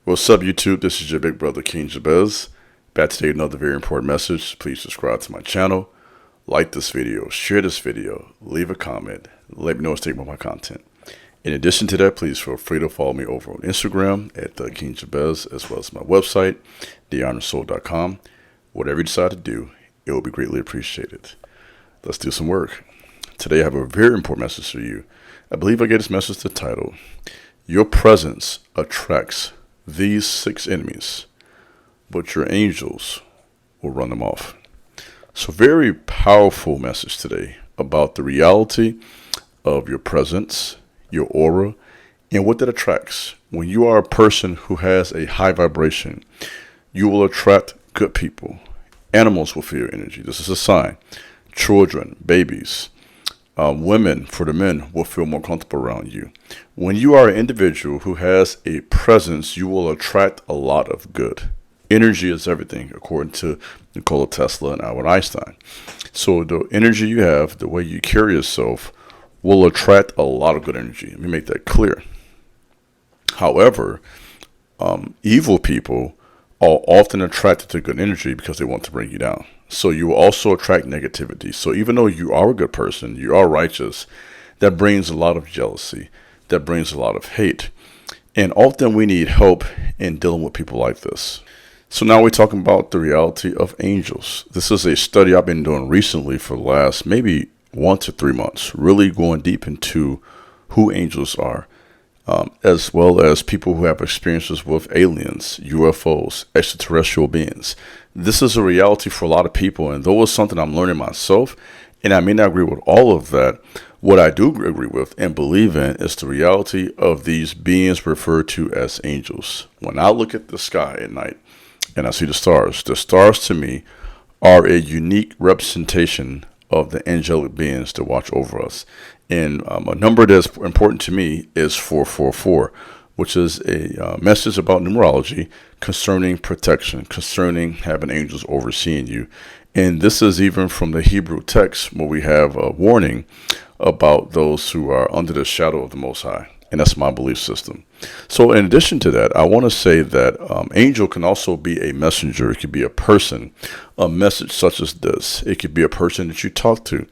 What's up, YouTube? This is your big brother, King Jabez. Back today, another very important message. Please subscribe to my channel, like this video, share this video, leave a comment, let me know what's taking about my content. In addition to that, please feel free to follow me over on Instagram at King Jabez, as well as my website, thehonorsoul.com. Whatever you decide to do, it will be greatly appreciated. Let's do some work. Today, I have a very important message for you. I believe I gave this message the title, Your Presence Attracts These 6 Enemies, but Your Angels Will Run Them Off. So very powerful message today about the reality of your presence, your aura, and what that attracts. When you are a person who has a high vibration, you will attract good people. Animals will feel your energy. This is a sign. Children, babies, women, for the men, will feel more comfortable around you. When you are an individual who has a presence, you will attract a lot of good. Energy is everything, according to Nikola Tesla and Albert Einstein. So the energy you have, the way you carry yourself, will attract a lot of good energy. Let me make that clear. However, evil people are often attracted to good energy because they want to bring you down. So you will also attract negativity. So even though you are a good person, you are righteous, that brings a lot of jealousy. That brings a lot of hate. And often we need help in dealing with people like this. So now we're talking about the reality of angels. This is a study I've been doing recently for the last maybe 1 to 3 months, really going deep into who angels are, as well as people who have experiences with aliens, UFOs, extraterrestrial beings. This is a reality for a lot of people, and though it's something I'm learning myself, and I may not agree with all of that, what I do agree with and believe in is the reality of these beings referred to as angels. When I look at the sky at night and I see the stars to me are a unique representation of the angelic beings that watch over us. And a number that's important to me is 444, which is a message about numerology concerning protection, concerning having angels overseeing you. And this is even from the Hebrew text where we have a warning about those who are under the shadow of the Most High. And that's my belief system. So in addition to that, I want to say that angel can also be a messenger. It could be a person, a message such as this. It could be a person that you talk to.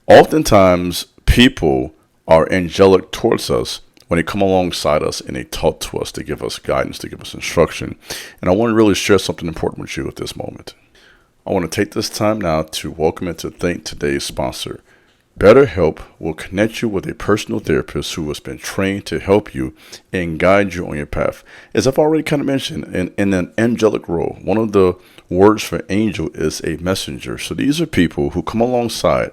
Oftentimes, people are angelic towards us when they come alongside us and they talk to us to give us guidance, to give us instruction. And I want to really share something important with you at this moment. I want to take this time now to welcome and to thank today's sponsor. BetterHelp will connect you with a personal therapist who has been trained to help you and guide you on your path. As I've already kind of mentioned, in an angelic role, one of the words for angel is a messenger. So these are people who come alongside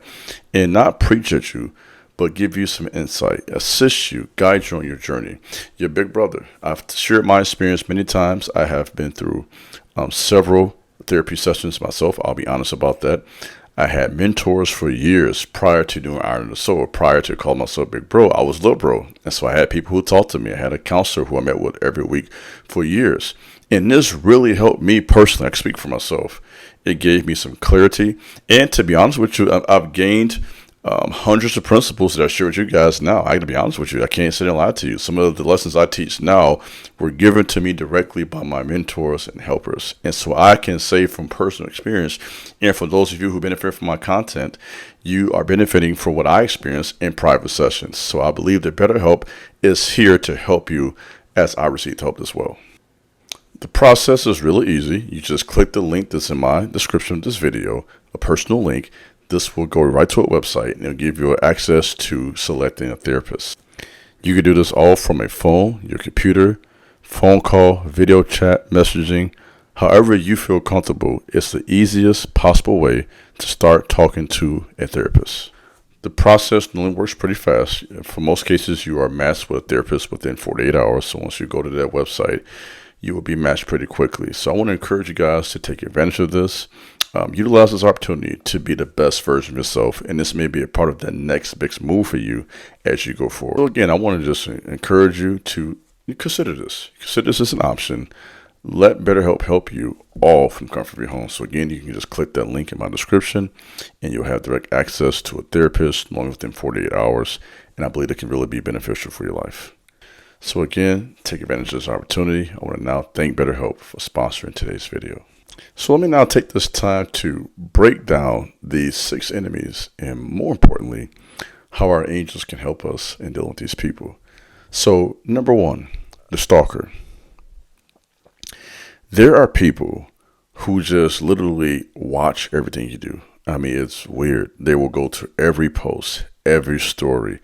and not preach at you, but give you some insight, assist you, guide you on your journey. Your big brother. I've shared my experience many times. I have been through several therapy sessions myself. I'll be honest about that. I had mentors for years prior to doing Iron and the Soul, prior to calling myself Big Bro. I was Little Bro. And so I had people who talked to me. I had a counselor who I met with every week for years. And this really helped me personally. I can speak for myself. It gave me some clarity. And to be honest with you, I've gained hundreds of principles that I share with you guys now. I got to be honest with you. I can't sit and lie to you. Some of the lessons I teach now were given to me directly by my mentors and helpers. And so I can say from personal experience, and for those of you who benefit from my content, you are benefiting from what I experience in private sessions. So I believe that BetterHelp is here to help you as I received help as well. The process is really easy. You just click the link that's in my description of this video, a personal link. This will go right to a website and it'll give you access to selecting a therapist. You can do this all from a phone, your computer, phone call, video chat, messaging, however you feel comfortable. It's the easiest possible way to start talking to a therapist. The process normally works pretty fast. For most cases, you are matched with a therapist within 48 hours. So once you go to that website, you will be matched pretty quickly. So I want to encourage you guys to take advantage of this. Utilize this opportunity to be the best version of yourself, and this may be a part of the next big move for you as you go forward. So again, I want to just encourage you to consider this. Consider this as an option. Let BetterHelp help you all from comfort of your home. So again, you can just click that link in my description, and you'll have direct access to a therapist normally within 48 hours, and I believe it can really be beneficial for your life. So again, take advantage of this opportunity. I want to now thank BetterHelp for sponsoring today's video. So let me now take this time to break down these 6 enemies and, more importantly, how our angels can help us in dealing with these people. So number 1, the stalker. There are people who just literally watch everything you do. I mean, it's weird. They will go to every post, every story.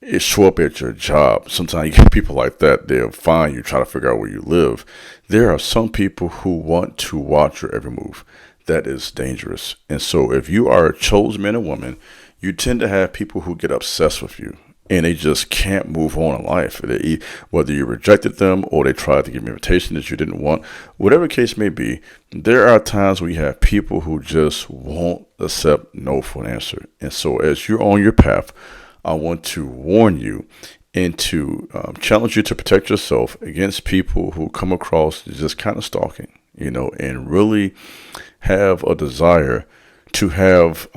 It show up at your job. Sometimes you get people like that. They'll find you, try to figure out where you live. There are some people who want to watch your every move. That is dangerous. And so if you are a chosen man or woman, you tend to have people who get obsessed with you and they just can't move on in life. Whether you rejected them or they tried to give you an invitation that you didn't want, whatever the case may be, there are times where you have people who just won't accept no for an answer. And so as you're on your path, I want to warn you and to challenge you to protect yourself against people who come across just kind of stalking, and really have a desire to have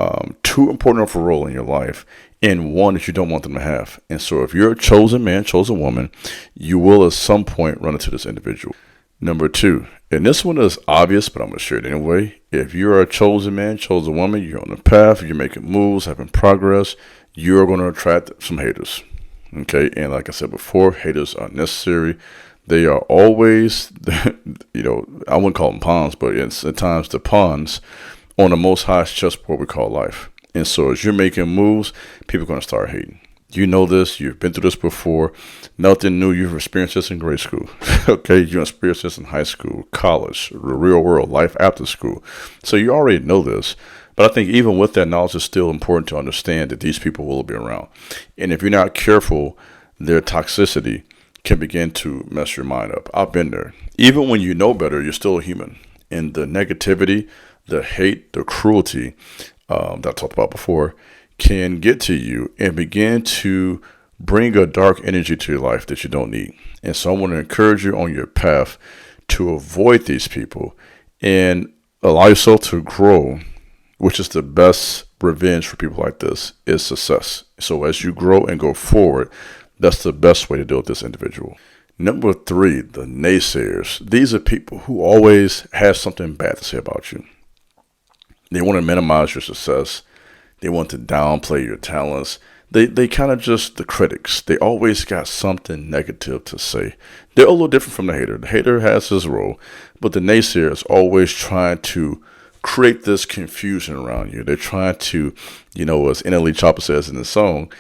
too important of a role in your life and one that you don't want them to have. And so if you're a chosen man, chosen woman, you will at some point run into this individual. Number 2, and this one is obvious, but I'm going to share it anyway. If you're a chosen man, chosen woman, you're on the path, you're making moves, having progress, you're going to attract some haters. Okay. And like I said before, haters are necessary. They are always, I wouldn't call them pawns, but it's at times the pawns on the most highest chessboard we call life. And so as you're making moves, people are going to start hating. You know this. You've been through this before. Nothing new. You've experienced this in grade school. Okay. You experienced this in high school, college, the real world, life after school. So you already know this. But I think even with that knowledge, it's still important to understand that these people will be around. And if you're not careful, their toxicity can begin to mess your mind up. I've been there. Even when you know better, you're still a human. And the negativity, the hate, the cruelty that I talked about before can get to you and begin to bring a dark energy to your life that you don't need. And so I want to encourage you on your path to avoid these people and allow yourself to grow, which is the best revenge for people like this, is success. So as you grow and go forward, that's the best way to deal with this individual. Number 3, the naysayers. These are people who always have something bad to say about you. They want to minimize your success. They want to downplay your talents. They kind of just the critics. They always got something negative to say. They're a little different from the hater. The hater has his role, but the naysayer is always trying to create this confusion around you. They're trying to, as NLE Chopper says in the song,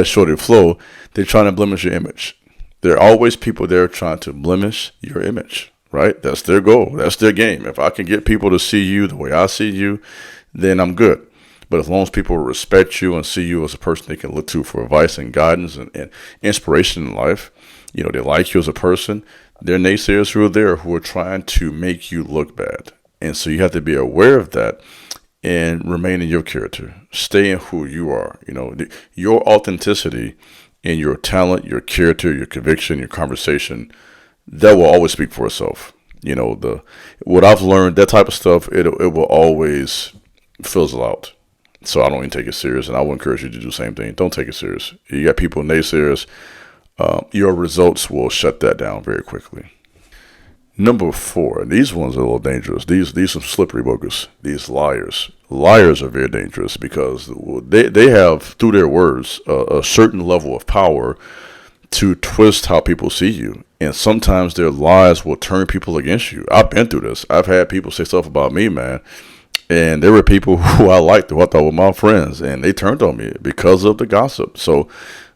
Shorty Flow, they're trying to blemish your image. There are always people there trying to blemish your image, right? That's their goal. That's their game. If I can get people to see you the way I see you, then I'm good. But as long as people respect you and see you as a person they can look to for advice and guidance and inspiration in life, they like you as a person, there are naysayers who are there who are trying to make you look bad. And so you have to be aware of that and remain in your character. Stay in who you are. Your authenticity and your talent, your character, your conviction, your conversation, that will always speak for itself. What I've learned, that type of stuff, it will always fizzle out. So I don't even take it serious, and I would encourage you to do the same thing. Don't take it serious. You got people naysayers. Your results will shut that down very quickly. Number 4, and these ones are a little dangerous. These some slippery boogers. These liars. Liars are very dangerous because they have, through their words, a certain level of power to twist how people see you. And sometimes their lies will turn people against you. I've been through this. I've had people say stuff about me, man. And there were people who I liked, who I thought were my friends, and they turned on me because of the gossip. So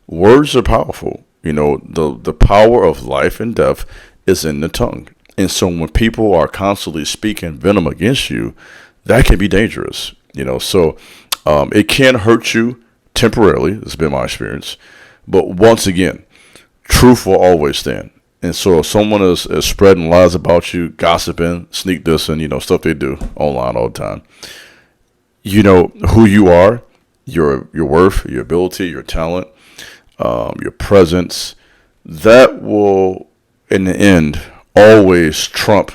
words are powerful. The power of life and death is in the tongue. And so when people are constantly speaking venom against you, that can be dangerous. So it can hurt you temporarily. This has been my experience. But once again, truth will always stand. And so if someone is spreading lies about you, gossiping, sneak dissing, stuff they do online all the time, who you are, your worth, your ability, your talent, your presence, that will, in the end, always trump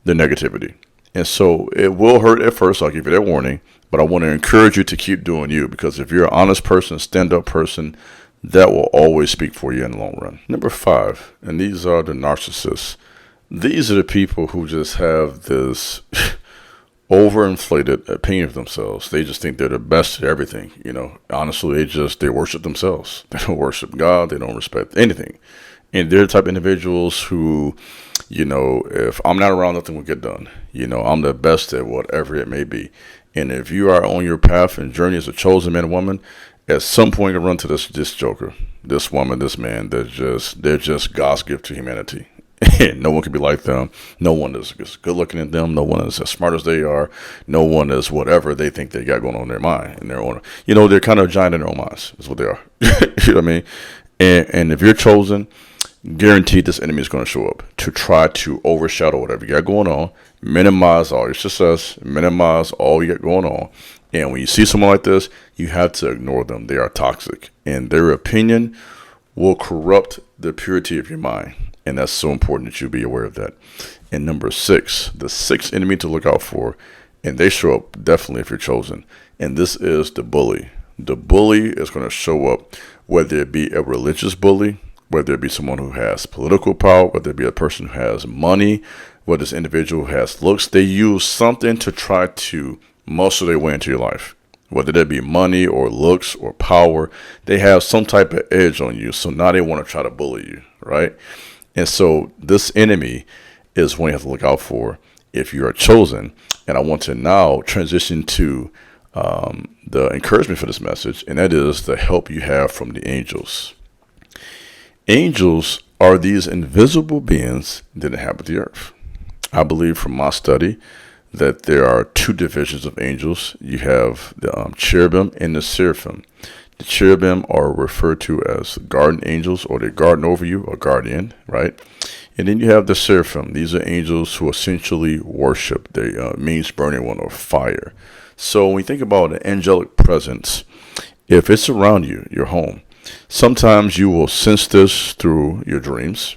the negativity. And so it will hurt at first. I'll give you that warning. But I want to encourage you to keep doing you, because if you're an honest person, stand-up person, that will always speak for you in the long run. Number 5, and these are the narcissists. These are the people who just have this overinflated opinion of themselves. They just think they're the best at everything. Honestly, they worship themselves. They don't worship God. They don't respect anything. And they're the type of individuals who, if I'm not around, nothing will get done. I'm the best at whatever it may be. And if you are on your path and journey as a chosen man or woman, at some point you run to this joker, this woman, this man. They're just God's gift to humanity. No one can be like them. No one is as good looking as them. No one is as smart as they are. No one is whatever they think they got going on in their mind. And their own, they're kind of giant in their own minds. Is what they are. You know what I mean? And if you're chosen, guaranteed this enemy is going to show up to try to overshadow whatever you got going on, minimize all your success, minimize all you got going on. And when you see someone like this, you have to ignore them. They are toxic, and their opinion will corrupt the purity of your mind. And that's so important that you be aware of that. And number 6, the 6th enemy to look out for, and they show up definitely if you're chosen, and this is the bully. The bully is going to show up, whether it be a religious bully, whether it be someone who has political power, whether it be a person who has money, whether this individual has looks. They use something to try to muscle their way into your life. Whether that be money or looks or power, they have some type of edge on you. So now they want to try to bully you, right? And so this enemy is one you have to look out for if you are chosen. And I want to now transition to the encouragement for this message, and that is the help you have from the angels. Angels are these invisible beings that inhabit the earth. I believe from my study that there are 2 divisions of angels. You have the cherubim and the seraphim. The cherubim are referred to as guardian angels, or they garden over you, or guardian, right? And then you have the seraphim. These are angels who essentially worship. They means burning one, or fire. So when you think about an angelic presence, if it's around you, your home, sometimes you will sense this through your dreams,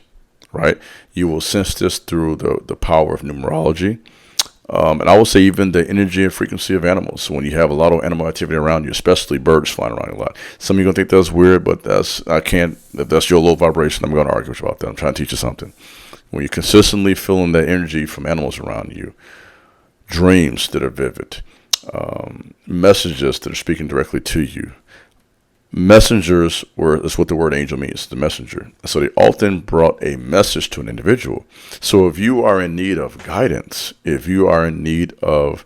right? You will sense this through the power of numerology. And I will say even the energy and frequency of animals. So when you have a lot of animal activity around you, especially birds flying around a lot. Some of you are going to think that's weird, but if that's your low vibration, I'm going to argue with you about that. I'm trying to teach you something. When you're consistently feeling that energy from animals around you, dreams that are vivid, messages that are speaking directly to you. Messengers is what the word angel means, the messenger. So they often brought a message to an individual. So if you are in need of guidance, if you are in need of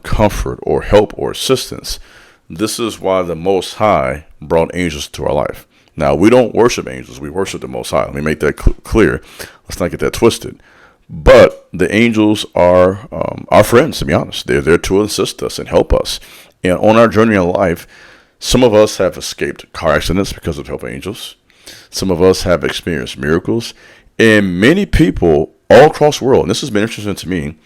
comfort or help or assistance, this is why the Most High brought angels to our life. Now, we don't worship angels. We worship the Most High. Let me make that clear. Let's not get that twisted. But the angels are our friends, to be honest. They're there to assist us and help us. And on our journey in life, some of us have escaped car accidents because of help angels. Some of us have experienced miracles. And many people all across the world, and this has been interesting to me,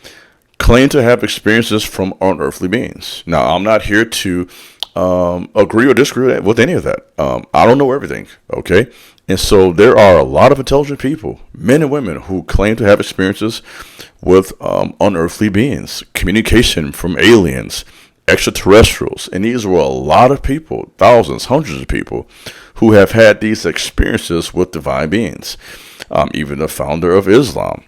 claim to have experiences from unearthly beings. Now, I'm not here to agree or disagree with any of that. I don't know everything, okay? And so there are a lot of intelligent people, men and women, who claim to have experiences with unearthly beings, communication from aliens, extraterrestrials. And these were a lot of people, thousands, hundreds of people, who have had these experiences with divine beings. Even the founder of Islam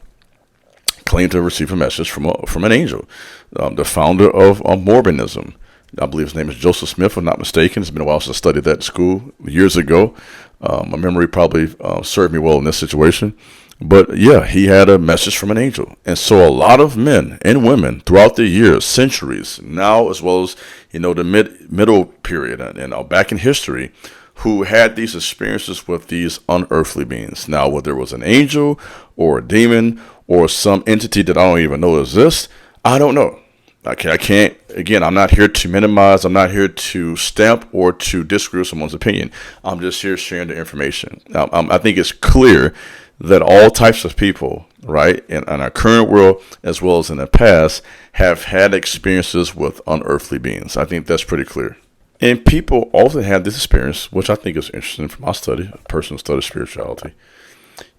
claimed to have received a message from an angel. The founder of Mormonism, I believe his name is Joseph Smith, if I'm not mistaken. It's been a while since I studied that in school years ago. My memory probably served me well in this situation. But yeah, he had a message from an angel. And so a lot of men and women throughout the years, centuries, now as well as, the middle period and back in history, who had these experiences with these unearthly beings. Now, whether it was an angel or a demon or some entity that I don't even know exists, I don't know. Okay, I can't, again, I'm not here to minimize, I'm not here to stamp or to disagree with someone's opinion. I'm just here sharing the information. I think it's clear that all types of people, right, in our current world as well as in the past, have had experiences with unearthly beings. I think that's pretty clear. And people often have this experience, which I think is interesting from my study, a person who studies spirituality.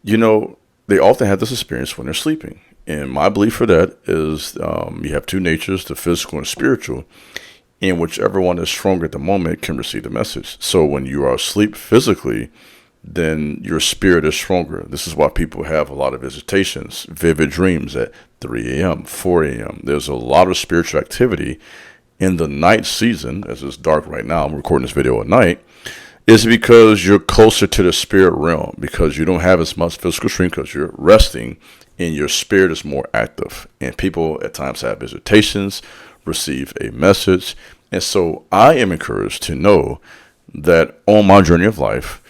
They often have this experience when they're sleeping. And my belief for that is you have 2 natures, the physical and spiritual. and whichever one is stronger at the moment can receive the message. So when you are asleep physically, then your spirit is stronger. This is why people have a lot of visitations, vivid dreams at 3 a.m., 4 a.m. There's a lot of spiritual activity in the night season, as it's dark right now. I'm recording this video at night. Is because you're closer to the spirit realm, because you don't have as much physical strength, because you're resting and your spirit is more active. And people at times have visitations, receive a message. And so I am encouraged to know that on my journey of life,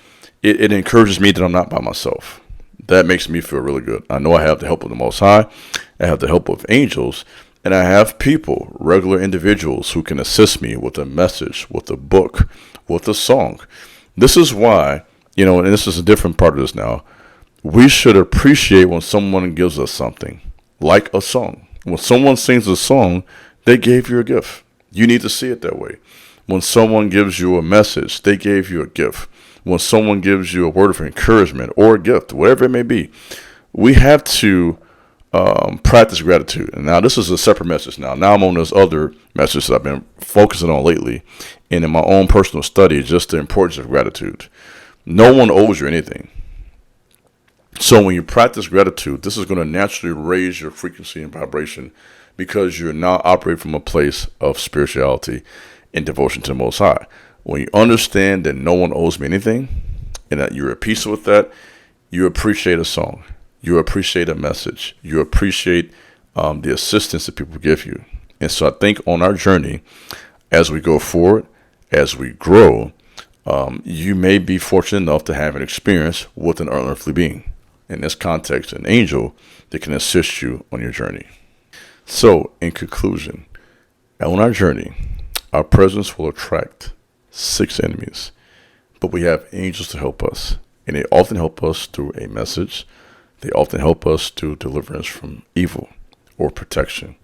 it encourages me that I'm not by myself. That makes me feel really good. I know I have the help of the Most High. I have the help of angels. And I have people, regular individuals, who can assist me with a message, with a book, with a song. This is why, and this is a different part of this now, we should appreciate when someone gives us something, like a song. When someone sings a song, they gave you a gift. You need to see it that way. When someone gives you a message, they gave you a gift. When someone gives you a word of encouragement or a gift, whatever it may be, we have to practice gratitude. And now this is a separate message. Now I'm on this other message that I've been focusing on lately, and in my own personal study, just the importance of gratitude. No one owes you anything. So when you practice gratitude, this is going to naturally raise your frequency and vibration, because you're now operating from a place of spirituality and devotion to the Most High. When you understand that no one owes me anything, and that you're at peace with that, you appreciate a song. You appreciate a message. You appreciate the assistance that people give you. And so I think on our journey, as we go forward, as we grow, you may be fortunate enough to have an experience with an unearthly being. In this context, an angel that can assist you on your journey. So, in conclusion, on our journey, our presence will attract 6 enemies. But we have angels to help us. And they often help us through a message. They often help us through deliverance from evil or protection.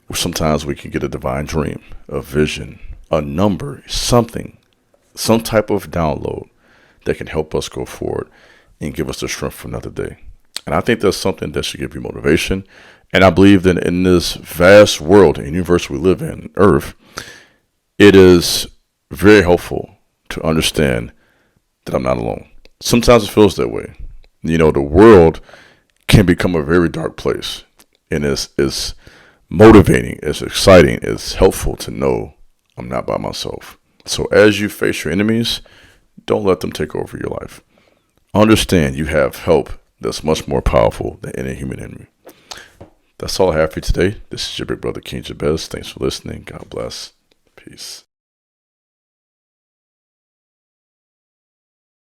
Or sometimes we can get a divine dream, a vision, a number, something, some type of download that can help us go forward and give us the strength for another day. And I think that's something that should give you motivation. And I believe that in this vast world and universe we live in, Earth, it is very helpful to understand that I'm not alone. Sometimes it feels that way. The world can become a very dark place, and it's motivating, it's exciting, it's helpful to know I'm not by myself. So as you face your enemies, don't let them take over your life. Understand you have help that's much more powerful than any human enemy. That's all I have for you today. This is your big brother, King Jabez. Thanks for listening. God bless. Peace.